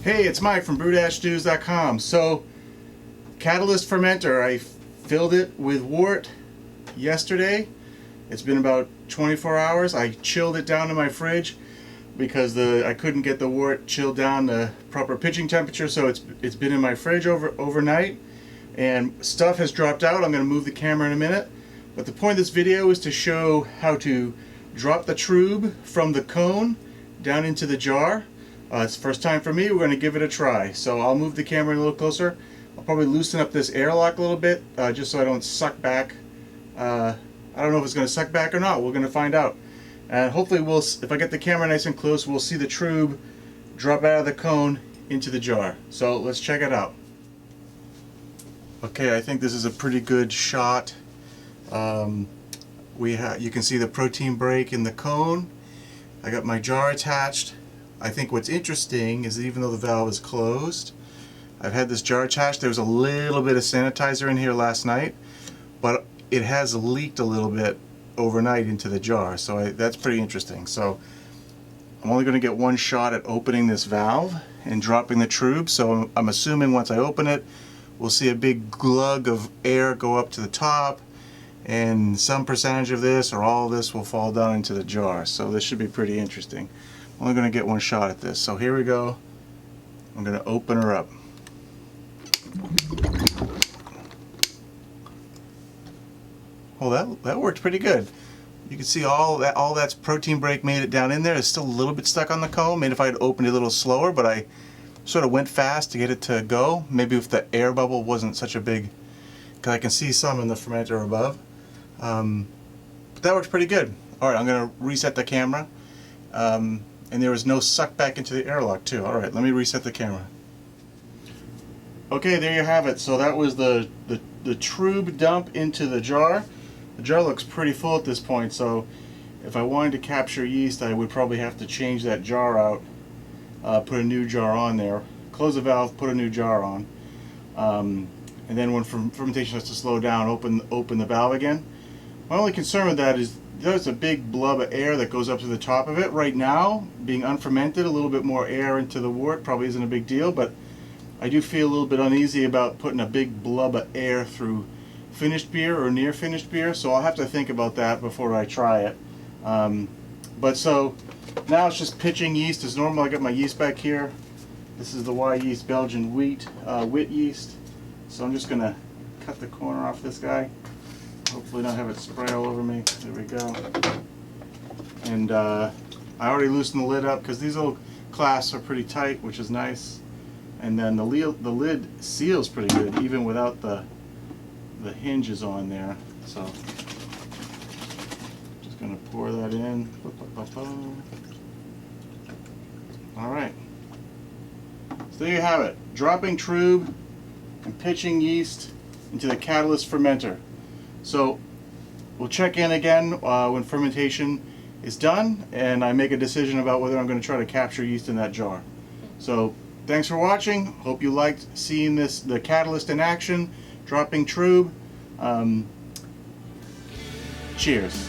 Hey, it's Mike from brew-stews.com. So, Catalyst Fermenter, I filled it with wort yesterday. It's been about 24 hours. I chilled it down in my fridge because I couldn't get the wort chilled down to proper pitching temperature, so it's been in my fridge overnight, and stuff has dropped out. I'm going to move the camera in a minute, but the point of this video is to show how to drop the trub from the cone down into the jar. It's the first time for me. We're going to give it a try. So I'll move the camera a little closer. I'll probably loosen up this airlock a little bit just so I don't suck back. I don't know if it's going to suck back or not. We're going to find out. And hopefully if I get the camera nice and close, we'll see the trub drop out of the cone into the jar. So let's check it out. Okay, I think this is a pretty good shot. You can see the protein break in the cone. I got my jar attached. I think what's interesting is that even though the valve is closed, I've had this jar attached. There was a little bit of sanitizer in here last night, but it has leaked a little bit overnight into the jar, so that's pretty interesting. So I'm only going to get one shot at opening this valve and dropping the trub, so I'm assuming once I open it, we'll see a big glug of air go up to the top, and some percentage of this or all of this will fall down into the jar. So this should be pretty interesting. I'm only going to get one shot at this. So here we go. I'm going to open her up. Oh, that worked pretty good. You can see all that's protein break made it down in there. It's still a little bit stuck on the cone. Maybe if I had opened it a little slower, but I sort of went fast to get it to go. Maybe if the air bubble wasn't such a big, because I can see some in the fermenter above. But that worked pretty good. All right, I'm going to reset the camera. And there was no suck back into the airlock too. All right, let me reset the camera. Okay, there you have it. So that was the trub dump into the jar. The jar looks pretty full at this point, so if I wanted to capture yeast, I would probably have to change that jar out, put a new jar on there, close the valve, put a new jar on, and then when fermentation has to slow down, open the valve again. My only concern with that is there's a big blub of air that goes up to the top of it. Right now, being unfermented, a little bit more air into the wort probably isn't a big deal, but I do feel a little bit uneasy about putting a big blub of air through finished beer or near finished beer, so I'll have to think about that before I try it. But so now it's just pitching yeast as normal. I got my yeast back here. This is the Y yeast Belgian wheat yeast. So I'm just gonna cut the corner off this guy. Hopefully not have it spray all over me. There we go. And I already loosened the lid up because these little clasps are pretty tight, which is nice. And then the lid seals pretty good even without the hinges on there. So just gonna pour that in. All right. So there you have it. Dropping trub and pitching yeast into the Catalyst Fermenter. So we'll check in again when fermentation is done, and I make a decision about whether I'm going to try to capture yeast in that jar. So thanks for watching. Hope you liked seeing the catalyst in action, dropping trub. Cheers.